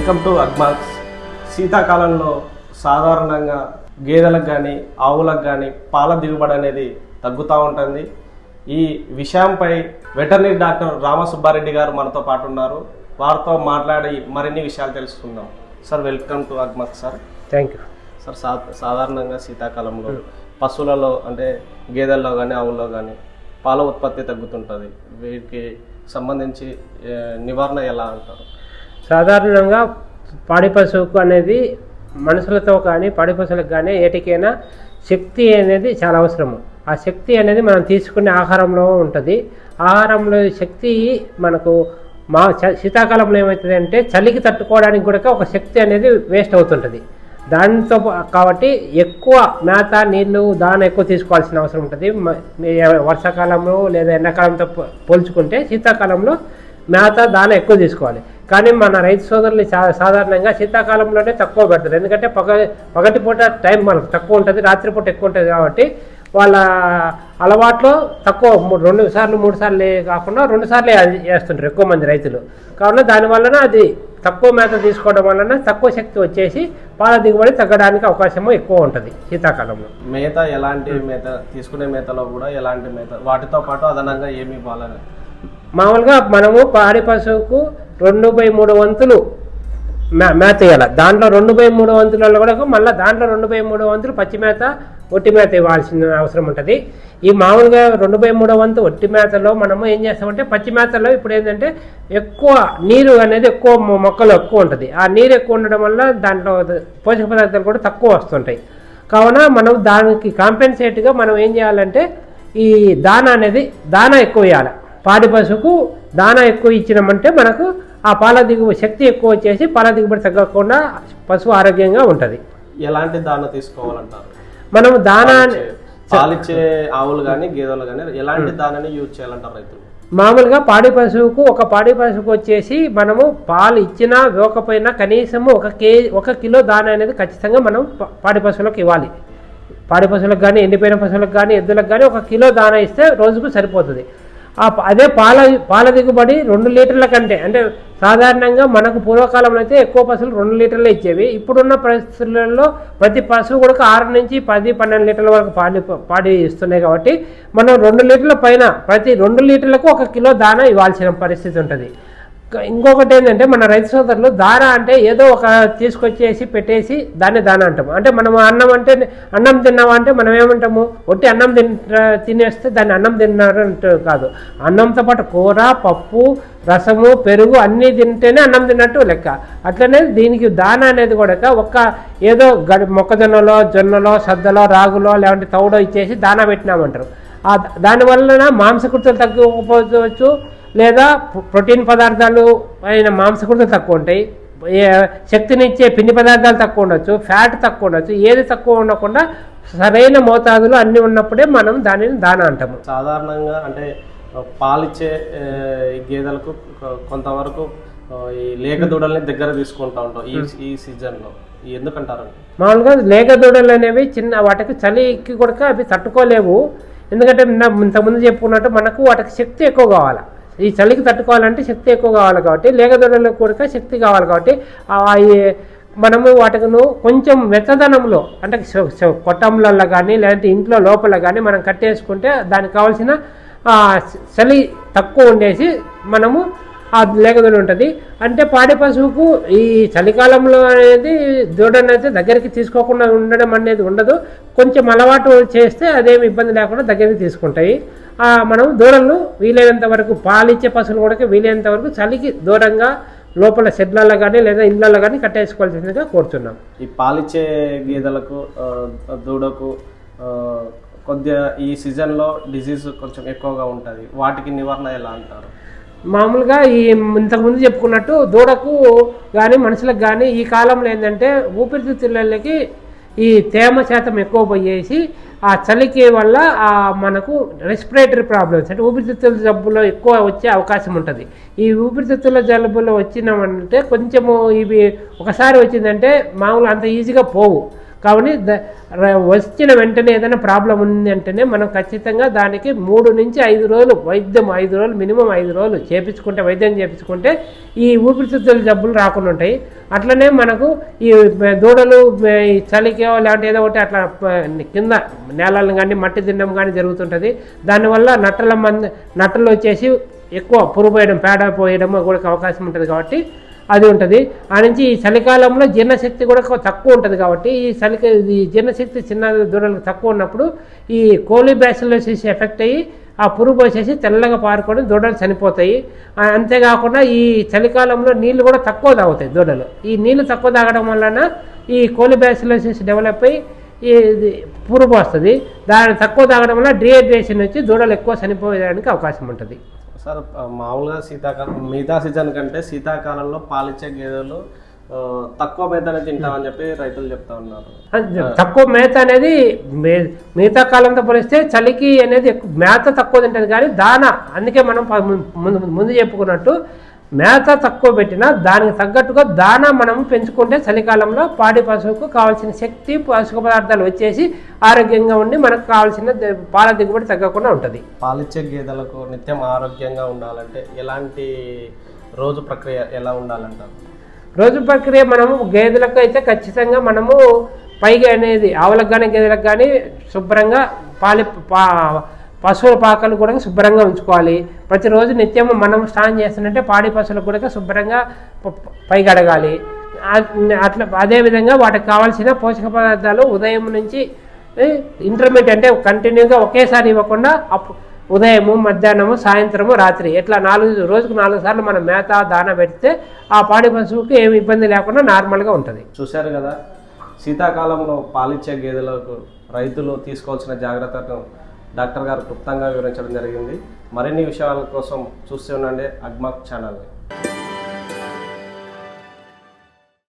Welcome to Agmax. శీతాకాలంలో సాధారణంగా గేదెలకు కానీ ఆవులకు కానీ పాల దిగుబడి అనేది తగ్గుతూ ఉంటుంది. ఈ విషయంపై వెటర్నరీ డాక్టర్ రామసుబ్బారెడ్డి గారు మనతో పాటు ఉన్నారు. వారితో మాట్లాడి మరిన్ని విషయాలు తెలుసుకుందాం. Sir, welcome to Agmax sir. Thank you sir, సాధారణంగా శీతాకాలంలో పశువులలో అంటే గేదెల్లో కానీ ఆవుల్లో కానీ పాల ఉత్పత్తి తగ్గుతుంటుంది. వీటికి సంబంధించి నివారణ ఎలా అంటారు? సాధారణంగా పాడి పశువుకు అనేది మనుషులతో కానీ పాడి పశువులకు కానీ ఏటికైనా శక్తి అనేది చాలా అవసరము. ఆ శక్తి అనేది మనం తీసుకునే ఆహారంలో ఉంటుంది. ఆహారంలో శక్తి మనకు శీతాకాలంలో ఏమవుతుంది అంటే చలికి తట్టుకోవడానికి కూడా ఒక శక్తి అనేది వేస్ట్ అవుతుంటుంది. దాంతో కాబట్టి ఎక్కువ మేత నీళ్లు దాన ఎక్కువ తీసుకోవాల్సిన అవసరం ఉంటుంది. వర్షాకాలంలో లేదా ఎండాకాలంతో పోల్చుకుంటే శీతాకాలంలో మేత దాన ఎక్కువ తీసుకోవాలి. కానీ మన రైతు సోదరులు సాధారణంగా శీతాకాలంలోనే తక్కువ పెడతారు. ఎందుకంటే పగటిపూట టైం మనకు తక్కువ ఉంటుంది, రాత్రిపూట ఎక్కువ ఉంటుంది. కాబట్టి వాళ్ళ అలవాట్లో తక్కువ 2 సార్లు 3 సార్లు కాకుండా 2 సార్లు వేస్తుంటారు ఎక్కువ మంది రైతులు. కావున దానివలన అది తక్కువ మేత తీసుకోవడం వలన తక్కువ శక్తి వచ్చేసి పాల దిగుబడి తగ్గడానికి అవకాశము ఎక్కువ ఉంటుంది శీతాకాలంలో. మేత ఎలాంటి మేత తీసుకునే మేతలో కూడా ఎలాంటి మేత వాటితో పాటు అదనంగా ఏమి ఇవ్వాలని? మామూలుగా మనము పాడి పశువుకు 2/3 వంతులు మేత ఇవ్వాలి. దాంట్లో 2/3 వంతులలో కూడా మళ్ళీ దాంట్లో 2/3 వంతులు పచ్చి మేత ఒట్టి మేత ఇవ్వాల్సిన అవసరం ఉంటుంది. ఈ మామూలుగా 2/3 వంతు ఒట్టి మేతలో మనము ఏం చేస్తామంటే పచ్చి మేతలో ఇప్పుడు ఏంటంటే ఎక్కువ నీరు అనేది ఎక్కువ మొక్కలు ఎక్కువ ఉంటుంది. ఆ నీరు ఎక్కువ ఉండడం వల్ల దాంట్లో పోషక పదార్థాలు కూడా తక్కువ వస్తుంటాయి. కావున మనం దానికి కాంపెన్సేట్గా మనం ఏం చేయాలంటే ఈ దానా ఎక్కువ ఇవ్వాలి. పాడి పశువుకు దానా ఎక్కువ ఇచ్చినామంటే మనకు ఆ పాల దిగుబడి శక్తి ఎక్కువ వచ్చేసి పాల దిగుబడి తగ్గకుండా పశువు ఆరోగ్యంగా ఉంటుంది. ఎలాంటి దానా తీసుకోవాలంటారు? మనం దానా పాలిచ్చే ఆవులు కానీ గేదెలు కానీ ఎలాంటి దానాన్ని యూజ్ చేయాలంటారు రైతులు? మామూలుగా ఒక పాడి పశువుకు వచ్చేసి మనము పాలు ఇచ్చినా ఇవ్వకపోయినా కనీసము 1 కిలో దానా అనేది ఖచ్చితంగా మనం పాడి పశువులకు ఇవ్వాలి. పాడి పశువులకు కానీ ఎండిపోయిన పశువులకు కానీ ఎద్దులకు కానీ 1 కిలో దానా ఇస్తే రోజుకు సరిపోతుంది. అదే పాల దిగుబడి 2 లీటర్ల కంటే అంటే సాధారణంగా మనకు పూర్వకాలంలో అయితే ఎక్కువ పశువులు 2 లీటర్లే ఇచ్చేవి. ఇప్పుడున్న పరిస్థితులలో ప్రతి పశువు కూడా 6 నుంచి 10-12 లీటర్ల వరకు పాడి ఇస్తున్నాయి. కాబట్టి మనం 2 లీటర్ల పైన ప్రతి 2 లీటర్లకు 1 కిలో దానా ఇవ్వాల్సిన పరిస్థితి ఉంటుంది. ఇంకొకటి ఏంటంటే మన రైతు సోదరులు దానా అంటే ఏదో ఒక తీసుకొచ్చేసి పెట్టేసి దానా అంటాము. అంటే మనం అన్నం తిన్నామా అంటే మనం ఏమంటాము, ఒట్టి అన్నం తినేస్తే దాన్ని అన్నం తిన్నారంటే కాదు. అన్నంతో పాటు కూర, పప్పు, రసము, పెరుగు అన్నీ తింటేనే అన్నం తిన్నట్టు లెక్క. అట్లనే దీనికి దానా అనేది కూడా ఏదో మొక్కజొన్నలో, జొన్నలో, సద్దలో, రాగులో లేదంటే తౌడో ఇచ్చేసి దానా పెట్టినామంటారు. దానివల్ల మాంసకృతులు తగ్గిపోవచ్చు, లేదా ప్రోటీన్ పదార్థాలు అయిన మాంసకృతులు తక్కువ ఉంటాయి, శక్తినిచ్చే పిండి పదార్థాలు తక్కువ ఉండొచ్చు, ఫ్యాట్ తక్కువ ఉండొచ్చు. ఏది తక్కువ ఉండకుండా సరైన మోతాదులు అన్నీ ఉన్నప్పుడే మనం దానిని దానా అంటాము. సాధారణంగా అంటే పాలిచ్చే గేదెలకు కొంతవరకు ఈ లేక దూడల్ని దగ్గర తీసుకుంటూ ఉంటాం ఈ సీజన్లో. ఎందుకంటారు? మామూలుగా లేక దూడలు అనేవి వాటికి చలికి కూడా అవి తట్టుకోలేవు. ఎందుకంటే ఇంతకుముందు చెప్పుకున్నట్టు మనకు వాటికి శక్తి ఎక్కువ కావాలి. ఈ చలికి తట్టుకోవాలంటే శక్తి ఎక్కువ కావాలి. కాబట్టి లేగదొడలకు కూడా శక్తి కావాలి. కాబట్టి మనము వాటిను కొంచెం వెచ్చదనంలో అంటే కొట్టంలలో కానీ లేదంటే ఇంట్లో లోపల కానీ మనం కట్టేసుకుంటే దానికి కావాల్సిన చలి తక్కువ ఉండేసి మనము ఆ లేగదొడ ఉంటుంది. అంటే పాడి పశువుకు ఈ చలికాలంలో అనేది దూడనైతే దగ్గరికి తీసుకోకుండా ఉండడం అనేది ఉండదు. కొంచెం అలవాటు చేస్తే అదేమి ఇబ్బంది లేకుండా దగ్గరికి తీసుకుంటాయి. మనం దూడలను వీలైనంత వరకు పాలిచ్చే పశువులు కూడా వీలైనంత వరకు చలికి దూరంగా లోపల షెడ్లలో కానీ లేదా ఇళ్లలో కానీ కట్టేసుకోవాల్సిందిగా కోరుతున్నాం. ఈ పాలిచ్చే గేదెలకు దూడకు కొద్దిగా ఈ సీజన్లో డిసీజ్ కొంచెం ఎక్కువగా ఉంటుంది. వాటికి నివారణ ఎలా అంటారు? మామూలుగా ఇంతకుముందు చెప్పుకున్నట్టు దూడకు కానీ మనుషులకు కానీ ఈ కాలంలో ఏంటంటే ఊపిరితిత్తులకి ఈ తేమ శాతం ఎక్కువ పోయేసి ఆ చలికి వల్ల మనకు రెస్పిరేటరీ ప్రాబ్లమ్స్ అంటే ఊపిరితిత్తుల జబ్బులో ఎక్కువ వచ్చే అవకాశం ఉంటుంది. ఈ ఊపిరితిత్తుల జబ్బులో వచ్చినామంటే కొంచెము ఇవి ఒకసారి వచ్చిందంటే మామూలు అంత ఈజీగా పోవు. కాబట్టి వచ్చిన వెంటనే ఏదైనా ప్రాబ్లం ఉంది అంటేనే మనం ఖచ్చితంగా దానికి 3 నుంచి 5 రోజులు వైద్యం 5 రోజులు మినిమం 5 రోజులు చేపించుకుంటే వైద్యం చేపించుకుంటే ఈ ఊపిరితిత్తుల జబ్బులు రాకుండా ఉంటాయి. అట్లనే మనకు ఈ దూడలు ఈ చలికో లాంటి ఏదో ఒకటి అట్లా కింద నేలలను కానీ మట్టి తినడం కానీ జరుగుతుంటుంది. దానివల్ల నట్టలు వచ్చేసి ఎక్కువ పురుగు పోయడం పేడ పోయడం కూడా అవకాశం ఉంటుంది కాబట్టి అది ఉంటుంది. ఆ నుంచి ఈ చలికాలంలో జీర్ణశక్తి కూడా తక్కువ ఉంటుంది కాబట్టి ఈ జీర్ణశక్తి చిన్న దూడలకు తక్కువ ఉన్నప్పుడు ఈ కోలిబ్యాసిలోసిస్ ఎఫెక్ట్ అయ్యి ఆ పురుగు వచ్చేసి తెల్లగా పారుకొని దూడలు చనిపోతాయి. అంతేకాకుండా ఈ చలికాలంలో నీళ్లు కూడా తక్కువ తాగుతాయి దూడలు. ఈ నీళ్లు తక్కువ తాగడం వలన ఈ కోలిబ్యాసిలోసిస్ డెవలప్ అయ్యి ఈ పురుగు వస్తుంది. దాన్ని తక్కువ తాగడం వల్ల డిహైడ్రేషన్ వచ్చి దూడలు ఎక్కువ చనిపోయేదానికి అవకాశం ఉంటుంది. సార్ మామూలుగా మిగతా సీజన్ కంటే శీతాకాలంలో పాలిచ్చే గేదెలు తక్కువ మేతనే తింటామని చెప్పి రైతులు చెప్తా ఉన్నారు. తక్కువ మేత అనేది మిగతా కాలంతో పోలిస్తే చలికి అనేది మేత తక్కువ తింటుంది కానీ దానా, అందుకే మనం ముందు చెప్పుకున్నట్టు మేత తక్కువ పెట్టినా దానికి తగ్గట్టుగా దానా మనం పెంచుకుంటే చలికాలంలో పాడి పశువుకు కావాల్సిన శక్తి పోషక పదార్థాలు వచ్చేసి ఆరోగ్యంగా ఉండి మనకు కావాల్సిన పాల దిగుబడి తగ్గకుండా ఉంటుంది. పాలిచ్చే గేదెలకు నిత్యం ఆరోగ్యంగా ఉండాలంటే ఎలాంటి రోజు ప్రక్రియ ఎలా ఉండాలంటారు? రోజు ప్రక్రియ మనము గేదెలకు అయితే ఖచ్చితంగా మనము పైగా అనేది ఆవులకు కానీ గేదెలకు కానీ శుభ్రంగా పశువుల పాకలు కూడా శుభ్రంగా ఉంచుకోవాలి. ప్రతిరోజు నిత్యం మనం స్నానం చేస్తున్నట్టే పాడి పశువులకు కూడా శుభ్రంగా పైగడగాలి. అట్లా అదేవిధంగా వాటికి కావాల్సిన పోషక పదార్థాలు ఉదయం నుంచి ఇంటర్మీడియట్ అంటే కంటిన్యూగా ఒకేసారి ఇవ్వకుండా ఉదయము మధ్యాహ్నము సాయంత్రము రాత్రి ఇట్లా రోజుకు 4 సార్లు మనం మేత దాన పెడితే ఆ పాడి పశువుకి ఏమి ఇబ్బంది లేకుండా నార్మల్గా ఉంటుంది. చూశారు కదా, శీతాకాలంలో పాలిచ్చే గేదెలకు రైతులు తీసుకోవాల్సిన జాగ్రత్తలను డాక్టర్ గారు క్లుప్తంగా వివరించడం జరిగింది. మరిన్ని విషయాల కోసం చూస్తూ ఉండండి అగ్మాక్ ఛానల్ని.